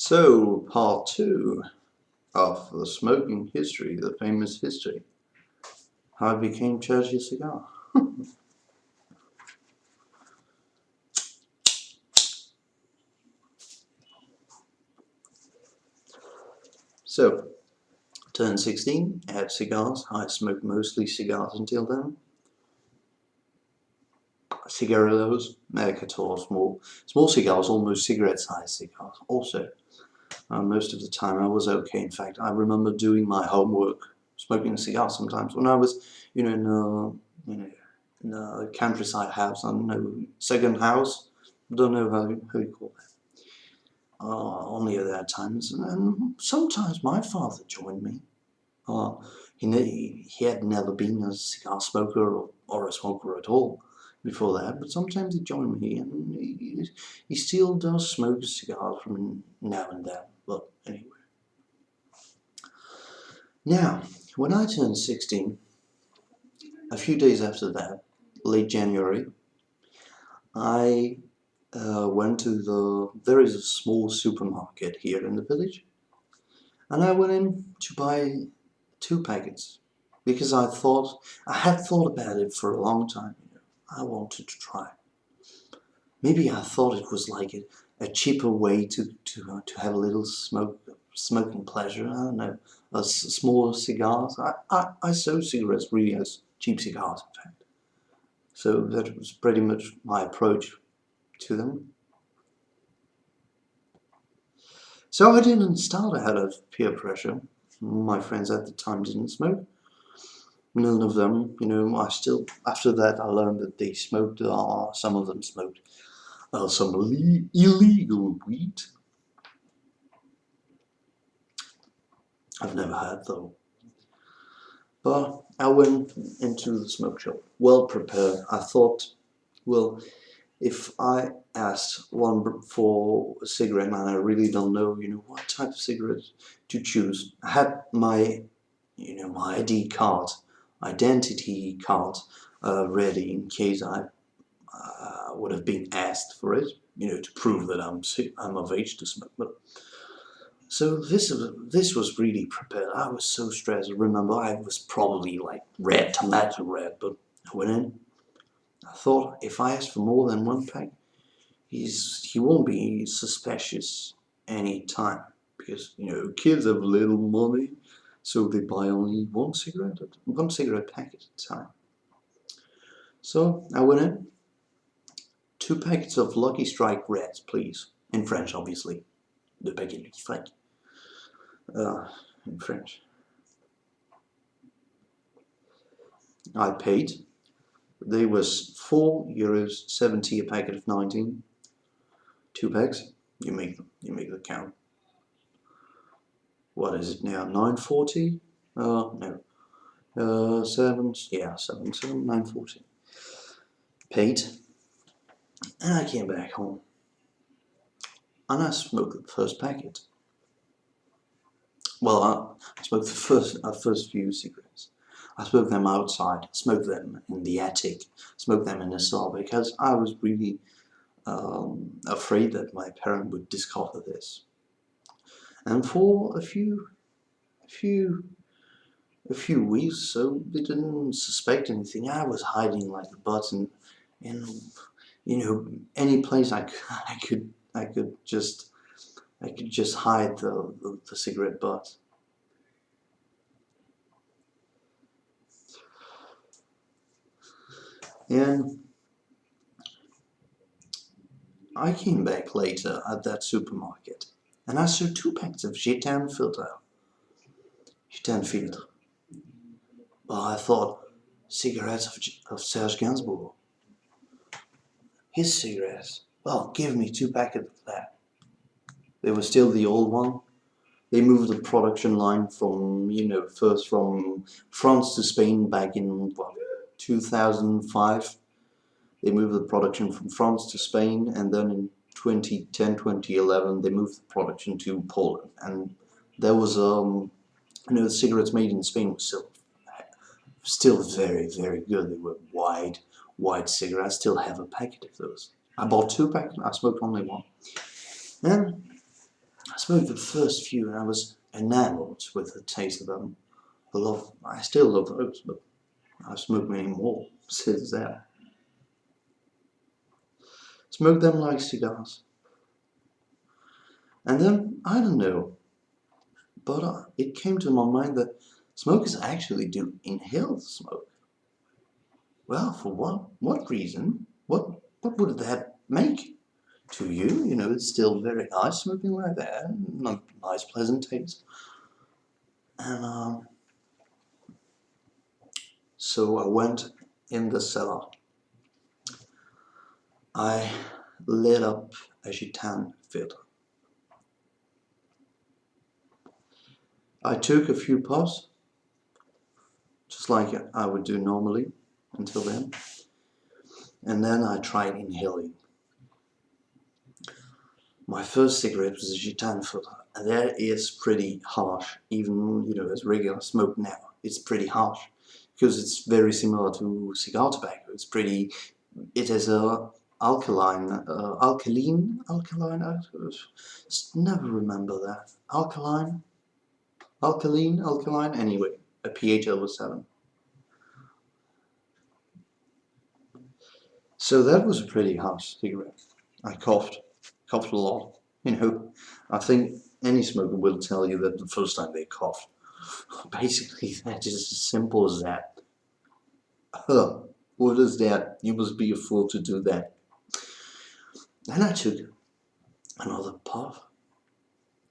So, part two of the smoking history, the famous history, how it became Churchill cigar. So, turned 16, had cigars. I smoked mostly cigars until then. Cigarillos, Mercator, small cigars, almost cigarette-sized cigars. Also, most of the time I was okay. In fact, I remember doing my homework, smoking a cigar sometimes when I was, in a countryside house. I don't know, second house. Don't know how you call that. Only at that times, and sometimes my father joined me. Uh, he had never been a cigar smoker or a smoker at all before that, but sometimes he joined me, and he still does smoke cigars from now and then. But anyway. Now, when I turned 16, a few days after that, late January, I went to there is a small supermarket here in the village, and I went in to buy 2 packets because I had thought about it for a long time. I wanted to try. Maybe I thought it was like a cheaper way to have a little smoking pleasure. I don't know, smaller cigars. I saw cigarettes really as cheap cigars, in fact. So that was pretty much my approach to them. So I didn't start out of peer pressure. My friends at the time didn't smoke. None of them, after that I learned that they smoked, some of them smoked some illegal weed. I've never had though. But I went into the smoke shop, well prepared. I thought, well, if I asked one for a cigarette and I really don't know, what type of cigarette to choose. I had my ID card, identity card ready in case I would have been asked for it, to prove that I'm of age to smoke. But so this was really prepared. I was so stressed. Remember, I was probably like red, tomato red, but I went in. I thought if I ask for more than 1 pack, he won't be suspicious any time because kids have little money, so they buy only one cigarette packet at a time. So I went in. 2 packets of Lucky Strike Reds, please. In French, obviously. Le paquet Lucky Strike. In French. I paid. They was €4.70 a packet of 19. 2 packs. You make the count. What is it now? 9.40? No. 9.40. Paid. And I came back home. And I smoked the first packet. Well, I smoked the first few cigarettes. I smoked them outside, smoked them in the attic, smoked them in the cell because I was really afraid that my parent would discover this. And for a few weeks, so they didn't suspect anything. I was hiding like a button in any place I could just hide the cigarette butt. And I came back later at that supermarket and I saw 2 packets of Gitane filter. Well, I thought, cigarettes of Serge Gainsbourg. His cigarettes. Well, give me 2 packets of that. They were still the old one. They moved the production line from, first from France to Spain back in 2005. They moved the production from France to Spain, and then in 2010, 2011, they moved the production to Poland. And there was, the cigarettes made in Spain were still very, very good. They were wide cigarettes. I still have a packet of those. I bought 2 packets. I smoked only 1. And smoked the first few and I was enamored with the taste of them. I still love those, but I've smoked many more since then. Smoked them like cigars. And then, I don't know, but it came to my mind that smokers actually do inhale the smoke. Well, for what reason? What would that make to you? You know, it's still very nice smoking like that. Nice, pleasant taste. And so I went in the cellar. I lit up a Gitane filter. I took a few puffs, just like I would do normally until then, and then I tried inhaling. My first cigarette was a Gitane filter, and that is pretty harsh, even, you know, as regular smoke now. It's pretty harsh, because it's very similar to cigar tobacco. It has a alkaline, I just never remember that. Alkaline, anyway, a pH over 7. So that was a pretty harsh cigarette. I coughed a lot. You know, I think any smoker will tell you that the first time they cough. Basically, that is as simple as that. What is that? You must be a fool to do that. Then I took another puff,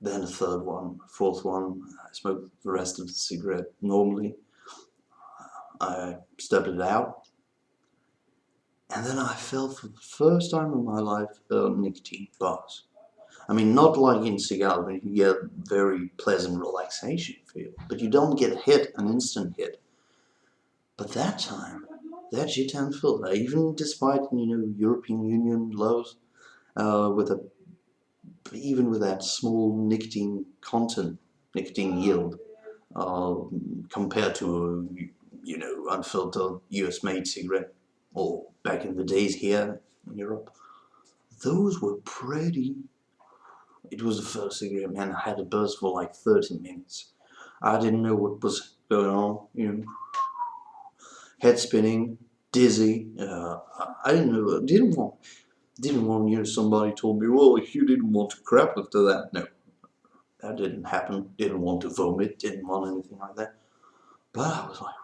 then a third one, fourth one. I smoked the rest of the cigarette normally. I stubbed it out. And then I felt for the first time in my life a nicotine buzz. I mean, not like in cigars, when you get a very pleasant relaxation feel, but you don't get a hit, an instant hit. But that time, that Gitane filter, even despite, you know, European Union laws, even with that small nicotine content, nicotine yield, compared to a, you know, unfiltered US-made cigarette, or back in the days here in Europe, those were pretty. It was the first cigarette, man. I had a buzz for like 30 minutes. I didn't know what was going on, you know. Head spinning, dizzy. I didn't know. Didn't want. You know, somebody told me, well, you didn't want to crap after that. No, that didn't happen. Didn't want to vomit. Didn't want anything like that. But I was like,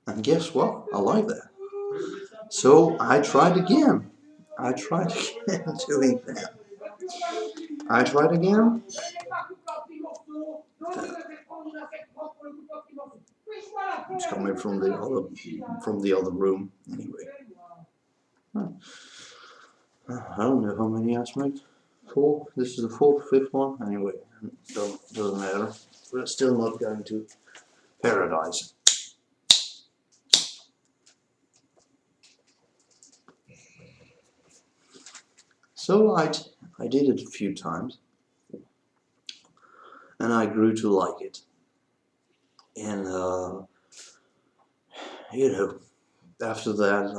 and guess what? I like that. So I tried again. I tried again doing that. I tried again. It's coming from the other room. Anyway, I don't know how many I smoked. 4. This is the 4th, 5th one. Anyway, doesn't matter. We're still not going to paradise. So I did it a few times, and I grew to like it. And you know, after that,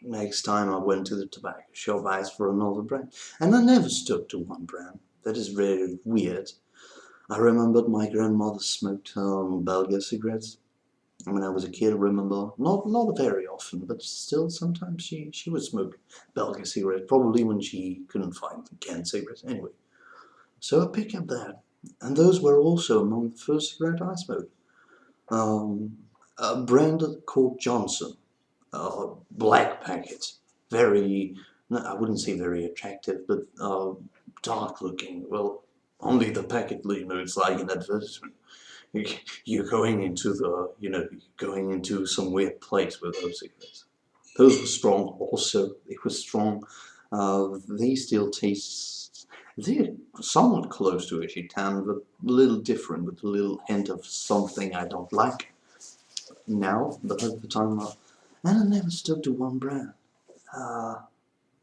next time I went to the tobacco shop, I asked for another brand, and I never stuck to one brand. That is very weird. I remembered my grandmother smoked Belga cigarettes. When I was a kid, I remember, not very often, but still sometimes she would smoke Belga cigarettes, probably when she couldn't find canned cigarettes. Anyway, so I picked up that, and those were also among the first cigarettes I smoked. A brand called Johnson, black packet, very, I wouldn't say very attractive, but dark looking. Well, only the packet, you know, it's like an advertisement. You're going into going into some weird place with those cigarettes. Those were strong also. They were strong. They still taste, they're somewhat close to a Gitane, but a little different, with a little hint of something I don't like now, but at the time, and I never stuck to one brand. I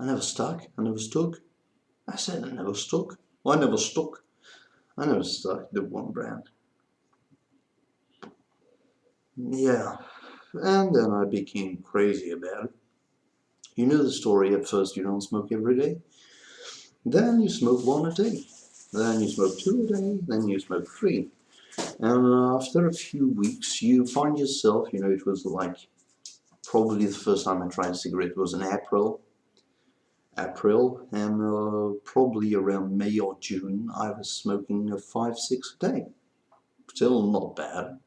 never stuck. I never stuck. I said I never stuck. Well, I never stuck. I never stuck to one brand. Yeah, and then I became crazy about it. You know the story, at first you don't smoke every day. Then you smoke 1 a day. Then you smoke 2 a day. Then you smoke 3. And after a few weeks, you find yourself, it was like probably the first time I tried a cigarette was in April, and probably around May or June, I was smoking 5, 6 a day. Still not bad,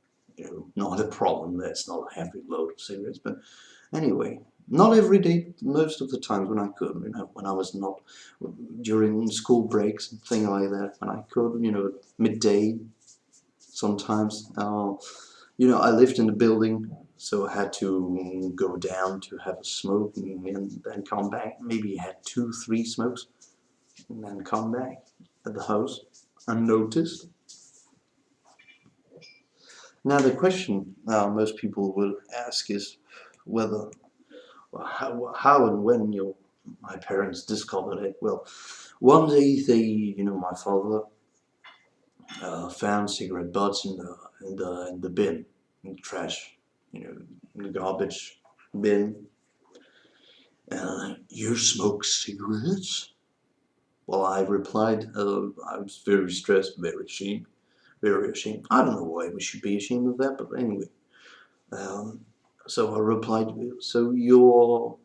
not a problem. That's not a heavy load of cigarettes, but anyway, not every day. Most of the times when I could, when I was not during school breaks and things like that, when I could, midday sometimes. I lived in a building, so I had to go down to have a smoke and then come back. Maybe had 2, 3 smokes and then come back at the house unnoticed. Now the question most people will ask is whether, how and when my parents discovered it. Well, one day my father found cigarette butts in the bin, in the trash, in the garbage bin. You smoke cigarettes? Well, I replied, I was very stressed, very ashamed, very ashamed. I don't know why we should be ashamed of that, but anyway. Um, so I replied, so you're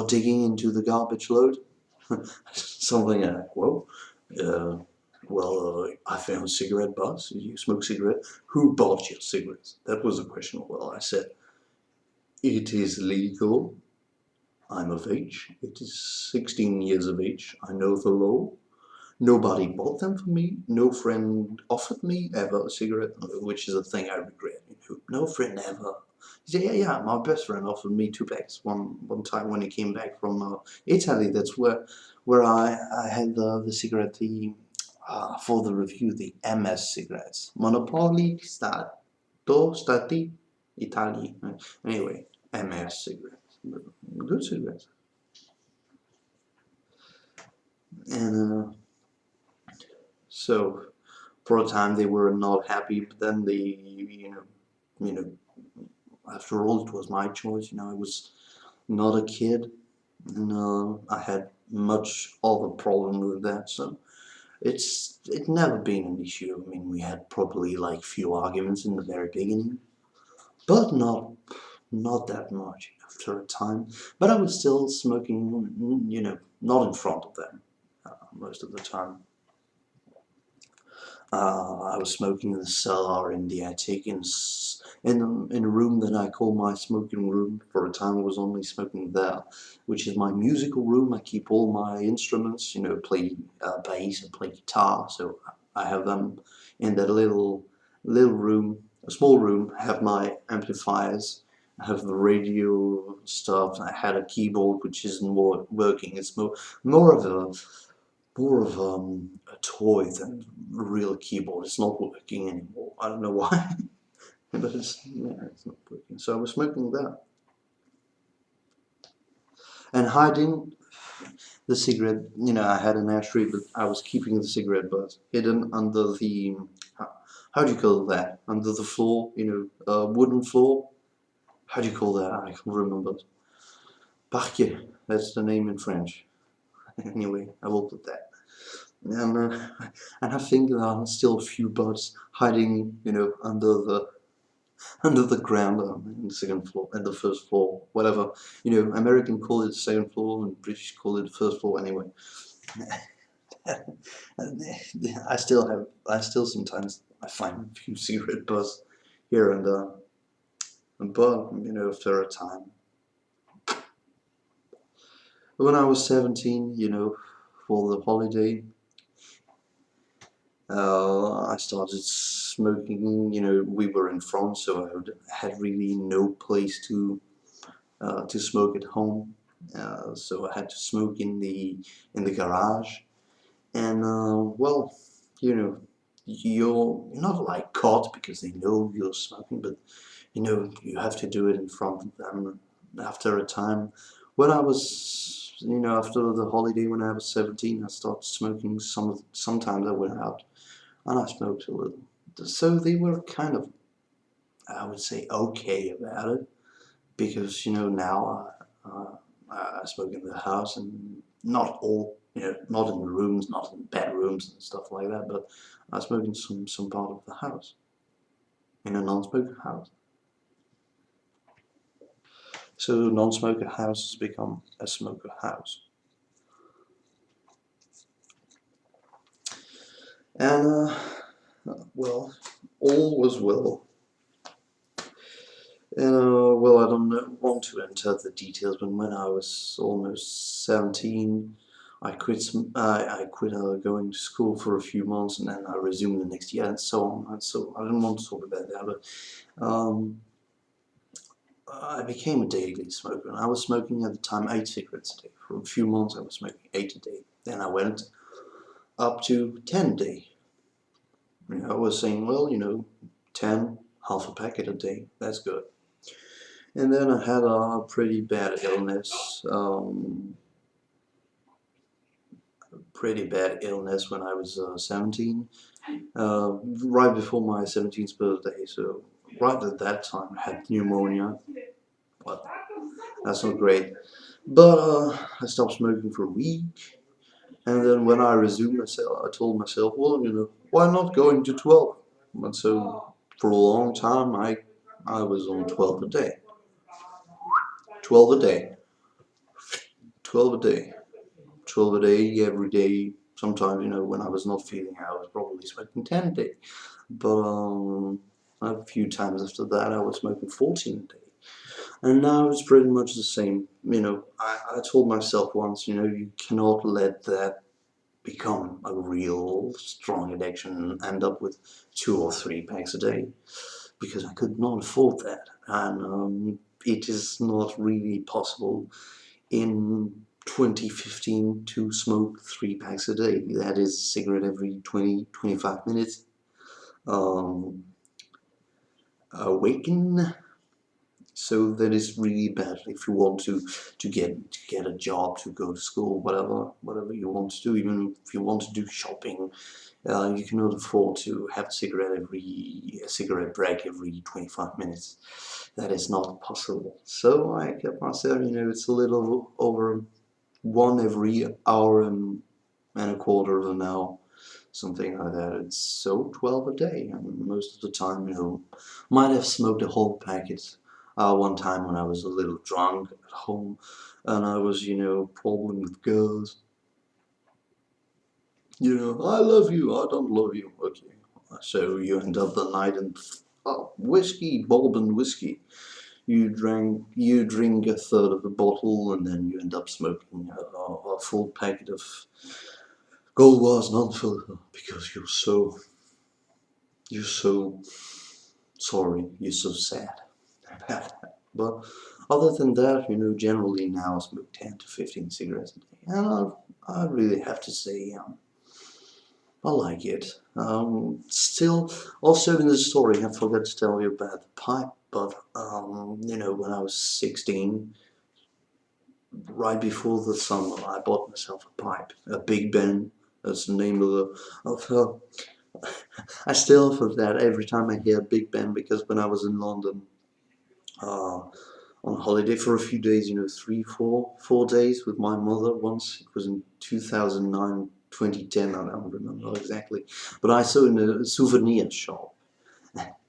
digging into the garbage load? Something like, whoa. Uh, I found cigarette butts. You smoke cigarette? Who bought your cigarettes? That was the question. Well, I said, it is legal. I'm of age. It is 16 years of age. I know the law. Nobody bought them for me. No friend offered me ever a cigarette, which is a thing I regret. No friend ever. He said, yeah, my best friend offered me 2 packs one time when he came back from Italy. That's where I had the cigarette, for the review, the MS cigarettes. Monopoli Stati Italy. Anyway, MS cigarettes. Good cigarettes. And so for a time they were not happy, but then you know, after all, it was my choice. I was not a kid, and I had much of a problem with that. So it never been an issue. I mean, we had probably like few arguments in the very beginning, but not that much after a time. But I was still smoking, not in front of them most of the time. I was smoking in the cellar, in the attic, in a room that I call my smoking room. For a time I was only smoking there, which is my musical room. I keep all my instruments, play bass and play guitar, so I have them in that little room, a small room. I have my amplifiers, I have the radio stuff, I had a keyboard which isn't working. It's more of a toy than a real keyboard. It's not working anymore. I don't know why, but it's not working. So I was smoking that and hiding the cigarette. I had an ashtray, but I was keeping the cigarette butt hidden under the how do you call that? Under the floor, wooden floor. How do you call that? I can't remember. Parquet. That's the name in French. Anyway, I will put that. And I think there are still a few buds hiding, under the ground, in the second floor, and the first floor, whatever. American call it the second floor, and British call it the first floor. Anyway, I still sometimes I find a few cigarette butts here and there, but after a time. When I was 17, for the holiday, I started smoking. We were in France, so I had really no place to smoke at home. So I had to smoke in the garage. And you're not like caught because they know you're smoking, but you have to do it in front of them. After a time, when I was, after the holiday when I was 17, I started smoking. Sometimes I went out and I smoked a little. So they were kind of, I would say, okay about it, because now I smoke in the house, and not all, not in the rooms, not in bedrooms and stuff like that, but I smoke in some part of the house, in a non-smoker house. So non-smoker house has become a smoker house. And well, all was well. Well, I don't want to enter the details, but when I was almost 17, I quit. I quit going to school for a few months, and then I resumed the next year, and so on. And so I don't want to talk about that, but I became a daily smoker, and I was smoking at the time 8 cigarettes a day. For a few months, I was smoking 8 a day. Then I went up to 10 a day. I was saying, well, 10, half a packet a day. That's good. And then I had a pretty bad illness, when I was 17, right before my 17th birthday. So right at that time I had pneumonia. Well, that's not great. But I stopped smoking for a week, and then when I resumed, I told myself, well, why not going to 12? And so for a long time I was on 12 a day. 12 a day. 12 a day. 12 a day, every day. Sometimes, when I was not feeling it, I was probably smoking 10 a day. But a few times after that, I was smoking 14 a day. And now it's pretty much the same. I told myself once, you cannot let that become a real strong addiction and end up with 2 or 3 packs a day, because I could not afford that. And it is not really possible in 2015 to smoke 3 packs a day. That is a cigarette every 20-25 minutes. Awaken. So that is really bad if you want to get a job, to go to school, whatever you want to do. Even if you want to do shopping, you cannot afford to have a cigarette break every 25 minutes. That is not possible. So I kept myself, it's a little over one every hour and a quarter of an hour, something like that. It's so 12 a day, and most of the time, might have smoked a whole packet. One time when I was a little drunk at home, and I was, problem with girls. I love you, I don't love you. Okay, so you end up the night and whiskey, bourbon whiskey. You drink a third of the bottle, and then you end up smoking a full packet of Gold Wars non-filter, because you're so sorry, you're so sad about that. But other than that, generally now I smoke 10 to 15 cigarettes a day, and I really have to say, I like it. Still, also in the story, I forgot to tell you about the pipe, but when I was 16, right before the summer, I bought myself a pipe, a Big Ben. That's the name of her. I still for that every time I hear Big Ben, because when I was in London on holiday for a few days, 3, 4 days with my mother once. It was in 2009, 2010, I don't remember exactly. But I saw in a souvenir shop,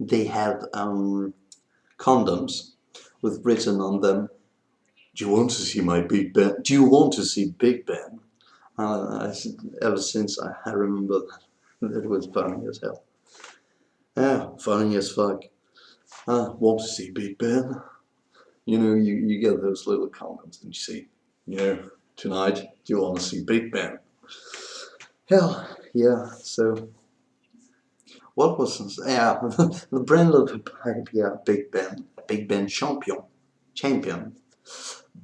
they had condoms with written on them, "Do you want to see my Big Ben? Do you want to see Big Ben?" Ever since I remember that. It was funny as hell. Yeah, funny as fuck. Want to see Big Ben? You get those little comments and you see, tonight, do you want to see Big Ben? Hell, yeah, so, what was this? Yeah, the brand of the pipe, yeah, Big Ben champion,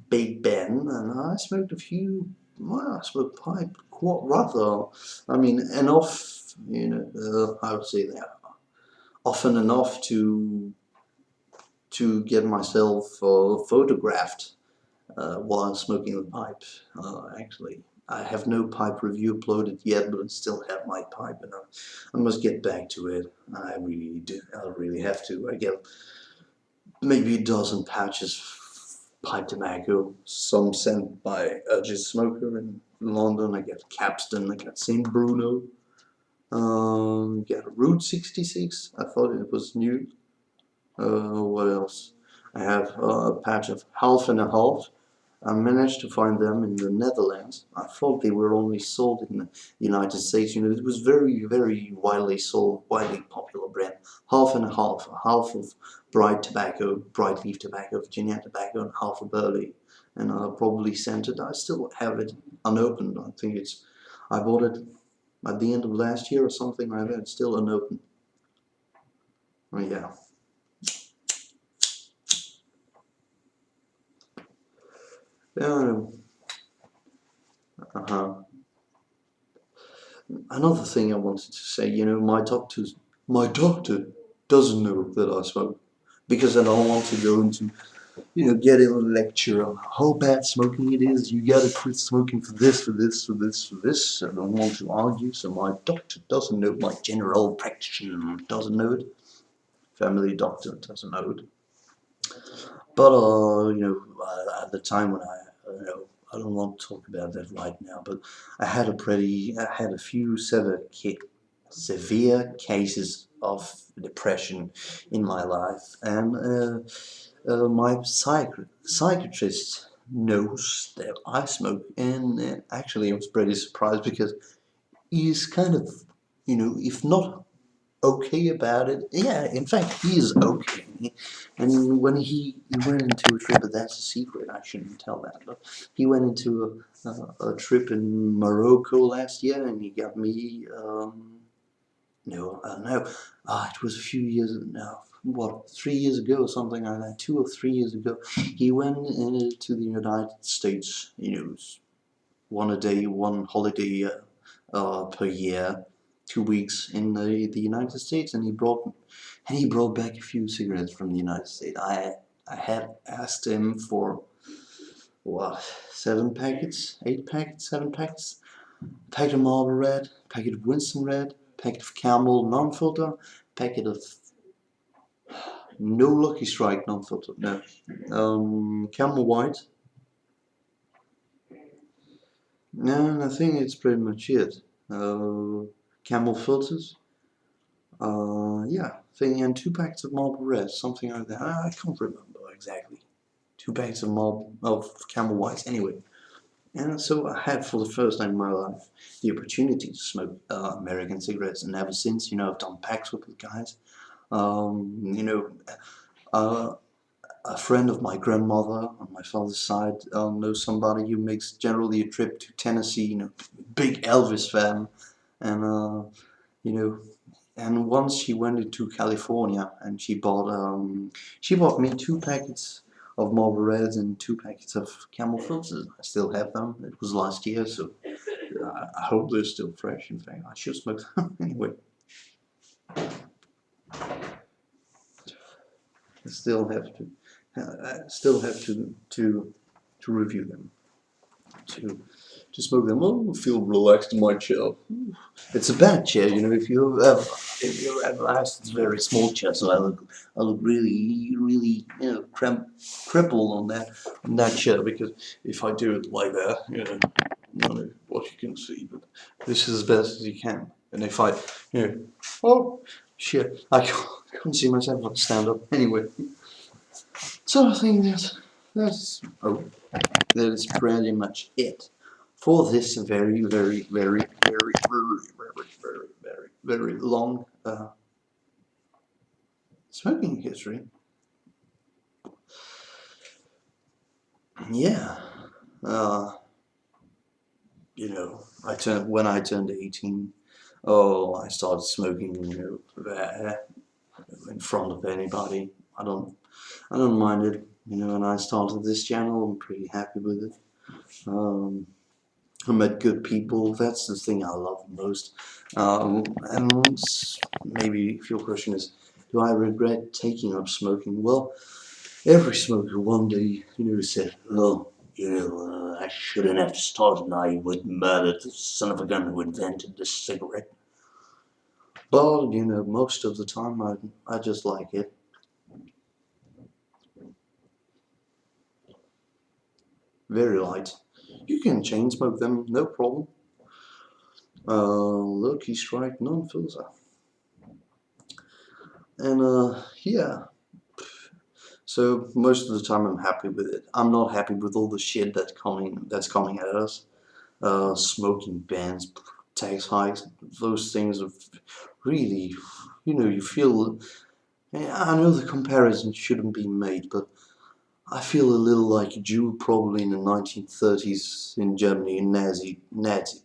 Big Ben, and I smoked a few, well, I smoked pipe quite rather, enough, I would say that, often enough to get myself photographed while smoking the pipe. Actually, I have no pipe review uploaded yet, but I still have my pipe, and I must get back to it. I really do. I really have to. I get maybe a dozen patches pipe tobacco, some sent by Urges Smoker in London. I got Capstan, I got St. Bruno, got Route 66, I thought it was new. What else? I have a patch of Half and a Half. I managed to find them in the Netherlands. I thought they were only sold in the United States. You know, it was very widely sold, widely popular brand. Half and a half of bright tobacco, bright leaf tobacco, Virginia tobacco, and half of Burley. And I probably sent it. I still have it unopened. I think I bought it at the end of last year or something like that. It's still unopened. Oh, yeah. Another thing I wanted to say, you know, my doctor doesn't know that I smoke, because I don't want to go into, you know, get in a lecture on how bad smoking it is. You gotta quit smoking for this, for this, for this, for this. I don't want to argue, so my doctor doesn't know. My general practitioner doesn't know it. Family doctor doesn't know it. But you know, at the time when you know, I don't want to talk about that right now. But I had a few severe cases of depression in my life, and my psychiatrist knows that I smoke, and actually I was pretty surprised because he's kind of, you know, if not okay about it. Yeah, in fact, he is okay. And when he went into a trip, but that's a secret, I shouldn't tell that. But he went into a trip in Morocco last year, and he got me. No, no, it was a few years now. What, 3 years ago, or something like that? 2 or 3 years ago, he went to the United States. You know, one a day, one holiday per year, 2 weeks in the United States, and he brought back a few cigarettes from the United States. I had asked him for what, 7 packets, 8 packets, 7 packets, packet of Marlboro Red, packet of Winston Red, packet of Camel non-filter, packet of no Lucky Strike non-filter, no, Camel White. No, I think it's pretty much it. Camel filters. Yeah, thing, and 2 packets of Marlboro Red, something like that. I can't remember exactly. 2 packets of Camel Whites, anyway. And so I had, for the first time in my life, the opportunity to smoke American cigarettes, and ever since, you know, I've done packs with the guys. You know, a friend of my grandmother on my father's side knows somebody who makes generally a trip to Tennessee. You know, big Elvis fan, and you know. And once she went into California and she bought me 2 packets of Marlboro Reds and 2 packets of Camel filters. I still have them. It was last year, so I hope they're still fresh. In fact, I should smoke them anyway. I still have to review them, to smoke them. Oh, feel relaxed in my chair. It's a bad chair, you know. If you ever asked, it's a very small chair, so I look really, you know, crippled on that chair, because if I do it like that, you know, I don't know what you can see, but this is as best as you can. And if I, you know, oh shit, I can't see myself on stand up anyway. So I think that is pretty much it for this very long smoking history. Yeah, you know, when I turned 18. Oh, I started smoking, you know, in front of anybody. I don't mind it, you know. And I started this channel. I'm pretty happy with it. I met good people. That's the thing I love most. And maybe if your question is, do I regret taking up smoking? Well, every smoker one day, you know, said, "Oh, you know, I shouldn't have started. I would murder the son of a gun who invented this cigarette." But you know, most of the time, I just like it. very light. You can chain smoke them, no problem. Lucky Strike non-filter. And yeah, so most of the time I'm happy with it. I'm not happy with all the shit that's coming at us. Smoking bans, tax hikes, those things are really, you feel. I know the comparison shouldn't be made, but I feel a little like a Jew probably in the 1930s in Germany, in Nazi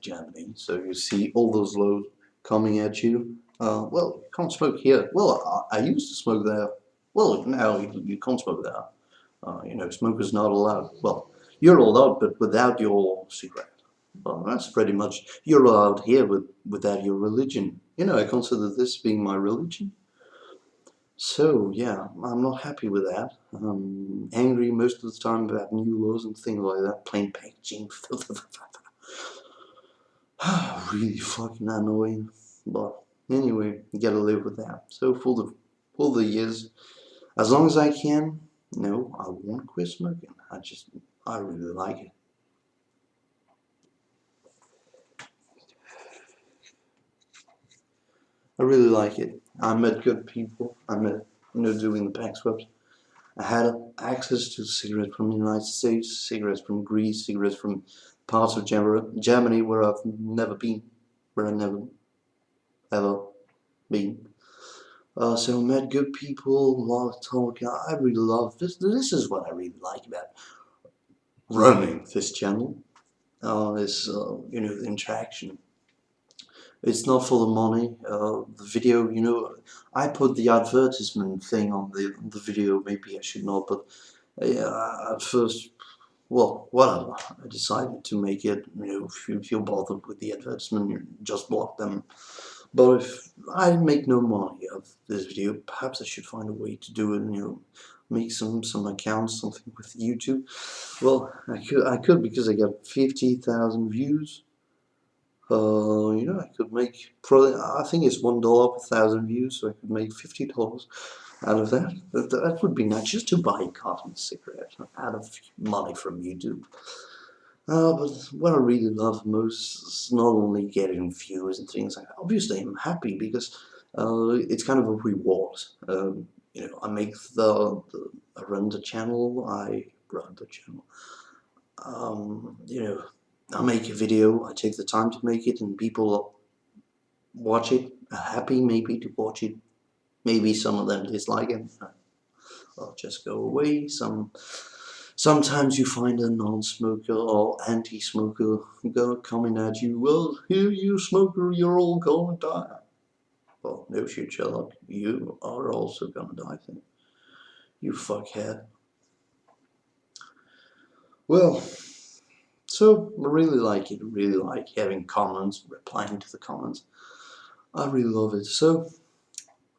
Germany. So you see all those laws coming at you. Well, you can't smoke here. Well, I used to smoke there. Well, now you can't smoke there. Smokers not allowed. Well, you're allowed, but without your cigarette. Well, that's pretty much, you're allowed here without your religion. I consider this being my religion. So, yeah, I'm not happy with that. I'm angry most of the time about new laws and things like that. Plain packaging. Really fucking annoying. But anyway, you gotta live with that. So for the years, as long as I can, no, I won't quit smoking. I really like it. I really like it. I met good people. I met, doing the pack swaps. I had access to cigarettes from the United States, cigarettes from Greece, cigarettes from parts of Germany where I've never been, where I never ever been. So I met good people, a lot of talking. I really love this. This is what I really like about running this channel. Is the interaction. It's not for the money. The video, I put the advertisement thing on the video. Maybe I should not, but at first, well, whatever. I decided to make it. If you feel bothered with the advertisement, you just block them. But if I make no money of this video, perhaps I should find a way to do it. Make some accounts, something with YouTube. Well, I could because I got 50,000 views. I could make probably. I think it's $1 per 1,000 views, so I could make $50 out of that. That would be nice, just to buy a carton of cigarette out of money from YouTube. But what I really love most is not only getting views and things like that. Obviously, I'm happy because it's kind of a reward. I make I run the channel. I run the channel. Um, you know, I make a video. I take the time to make it, and people watch it. Are happy maybe to watch it. Maybe some of them dislike it. I'll just go away. Sometimes you find a non-smoker or anti-smoker coming at you. Well, here you smoker, you're all gonna die. Well, no shit, Sherlock. You are also gonna die then. You fuckhead. Well, so I really like it. Really like having comments, replying to the comments. I really love it. So,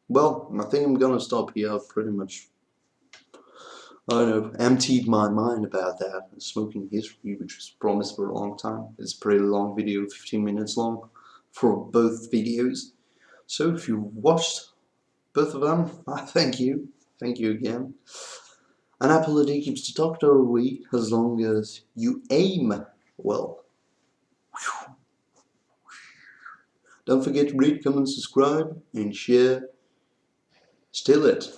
well, I think I'm gonna stop here. I've pretty much, I don't know, emptied my mind about that. Smoking history, which was promised for a long time. It's a pretty long video, 15 minutes long, for both videos. So if you watched both of them, I thank you. Thank you again. An apple a day keeps the doctor away as long as you aim well. Don't forget to rate, comment, subscribe, and share. Still it.